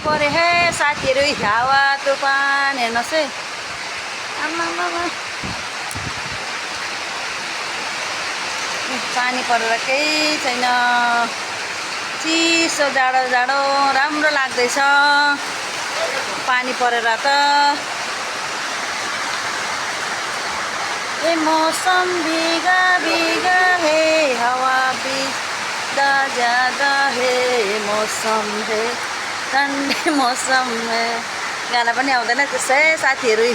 परे हे साथीहरू हावा तुफान हेर्नुहोस् है आम्मामा पानी परेर केही छैन चिसो जाडो जाडो राम्रो लाग्दैछ पानी परेर त ए मौसम भीगा भीगा है हवा भीगता ज्यादा है मौसम है ठन्डे मौसम है गाना पनि आउँदैन त्यसै साथीहरू